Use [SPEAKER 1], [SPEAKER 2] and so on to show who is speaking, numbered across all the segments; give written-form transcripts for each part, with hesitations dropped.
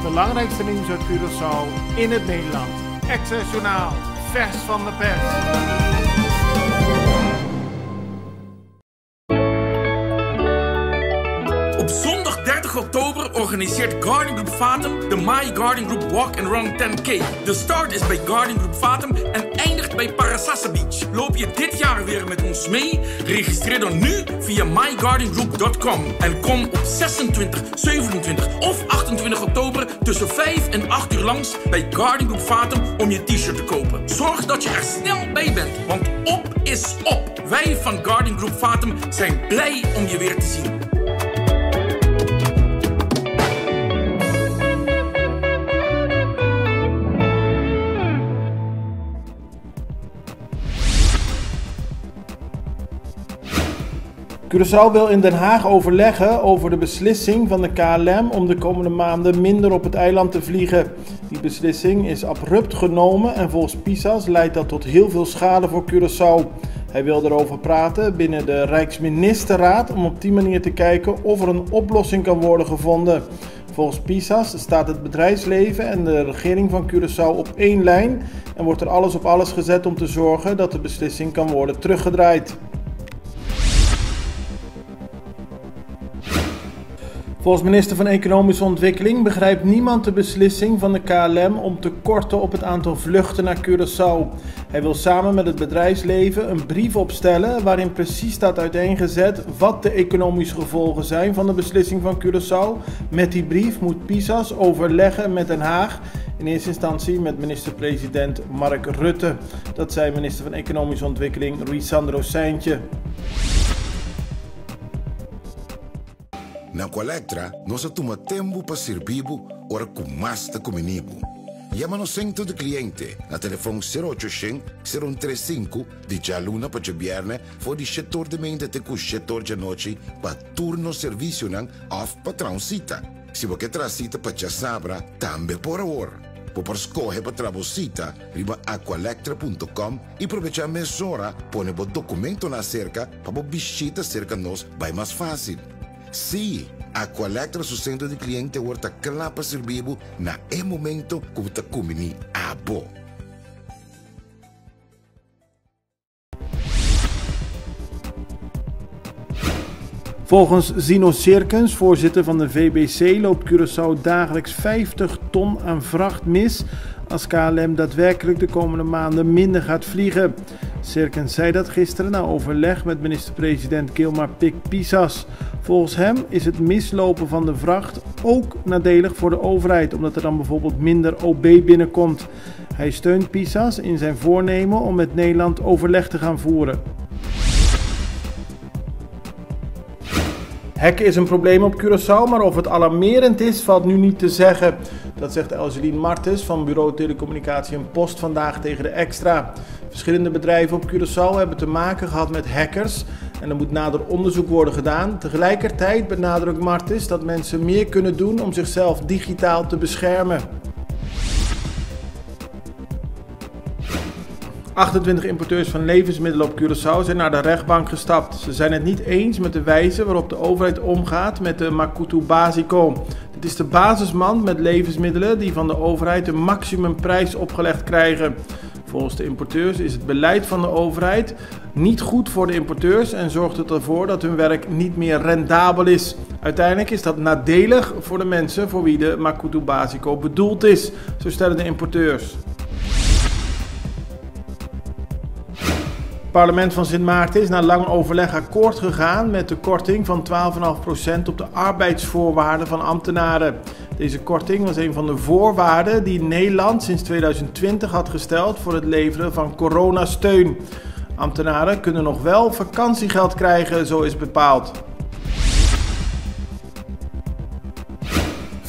[SPEAKER 1] belangrijkste nieuws uit Curaçao in het Nederland. Access Journaal, vers van de pers.
[SPEAKER 2] Op zondag 30 oktober organiseert Garden Group Fatum de My Garden Group Walk and Run 10K. De start is bij Garden Group Fatum en eindigt bij Parasasa Beach. Loop je dit jaar weer met ons mee? Registreer dan nu via mygardengroup.com en kom op 26, 27 of 28 oktober tussen 5 en 8 uur langs bij Garden Group Fatum om je t-shirt te kopen. Zorg dat je er snel bij bent, want op is op. Wij van Garden Group Fatum zijn blij om je weer te zien.
[SPEAKER 1] Curaçao wil in Den Haag overleggen over de beslissing van de KLM om de komende maanden minder op het eiland te vliegen. Die beslissing is abrupt genomen en volgens Pisas leidt dat tot heel veel schade voor Curaçao. Hij wil erover praten binnen de Rijksministerraad om op die manier te kijken of er een oplossing kan worden gevonden. Volgens Pisas staat het bedrijfsleven en de regering van Curaçao op één lijn en wordt er alles op alles gezet om te zorgen dat de beslissing kan worden teruggedraaid. Volgens minister van Economische Ontwikkeling begrijpt niemand de beslissing van de KLM om te korten op het aantal vluchten naar Curaçao. Hij wil samen met het bedrijfsleven een brief opstellen waarin precies staat uiteengezet wat de economische gevolgen zijn van de beslissing van Curaçao. Met die brief moet Pisas overleggen met Den Haag, in eerste instantie met minister-president Mark Rutte. Dat zei minister van Economische Ontwikkeling Ruisandro Seintje.
[SPEAKER 3] Na Colectra, nós toma tempo para servir ora com mais de comunibo. Llama no centro de cliente na telefone 0800 035 de jaluna para viernes voor die setor de mente te setor de noite para turno serviço nan of patrão cita. Se você traz cita para sabra, também por hora. Por escolher para trabalhar, riba aqualectra.com e aproveitar a mesura, põe o documento na cerca para visita cerca nós vai mais fácil. Sim, a Colectra su centro de cliente wordt klaar para servir na momento como te comini abo.
[SPEAKER 1] Volgens Zino Cirkens, voorzitter van de VBC, loopt Curaçao dagelijks 50 ton aan vracht mis als KLM daadwerkelijk de komende maanden minder gaat vliegen. Cirkens zei dat gisteren na overleg met minister-president Gilmar Pik Pisas. Volgens hem is het mislopen van de vracht ook nadelig voor de overheid, omdat er dan bijvoorbeeld minder OB binnenkomt. Hij steunt Pisas in zijn voornemen om met Nederland overleg te gaan voeren. Hekken is een probleem op Curaçao, maar of het alarmerend is, valt nu niet te zeggen. Dat zegt Elgeline Martens van bureau Telecommunicatie en Post vandaag tegen de Extra. Verschillende bedrijven op Curaçao hebben te maken gehad met hackers en er moet nader onderzoek worden gedaan. Tegelijkertijd benadrukt Martens dat mensen meer kunnen doen om zichzelf digitaal te beschermen. 28 importeurs van levensmiddelen op Curaçao zijn naar de rechtbank gestapt. Ze zijn het niet eens met de wijze waarop de overheid omgaat met de Makutu Basico. Dit is de basismand met levensmiddelen die van de overheid een maximumprijs opgelegd krijgen. Volgens de importeurs is het beleid van de overheid niet goed voor de importeurs en zorgt het ervoor dat hun werk niet meer rendabel is. Uiteindelijk is dat nadelig voor de mensen voor wie de Makutu Basico bedoeld is, zo stellen de importeurs. Het parlement van Sint Maarten is na lang overleg akkoord gegaan met de korting van 12,5% op de arbeidsvoorwaarden van ambtenaren. Deze korting was een van de voorwaarden die Nederland sinds 2020 had gesteld voor het leveren van coronasteun. Ambtenaren kunnen nog wel vakantiegeld krijgen, zo is bepaald.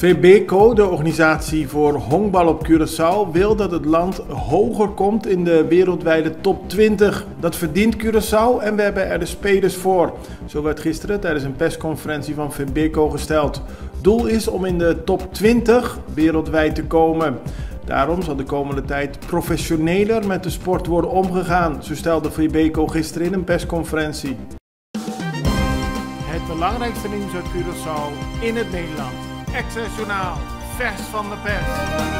[SPEAKER 1] VBco, de organisatie voor honkbal op Curaçao, wil dat het land hoger komt in de wereldwijde top 20. Dat verdient Curaçao en we hebben er de spelers voor. Zo werd gisteren tijdens een persconferentie van VBco gesteld. Doel is om in de top 20 wereldwijd te komen. Daarom zal de komende tijd professioneler met de sport worden omgegaan, zo stelde VBco gisteren in een persconferentie. Het belangrijkste nieuws uit Curaçao in het Nederland. Access Journaal, vers van de pers.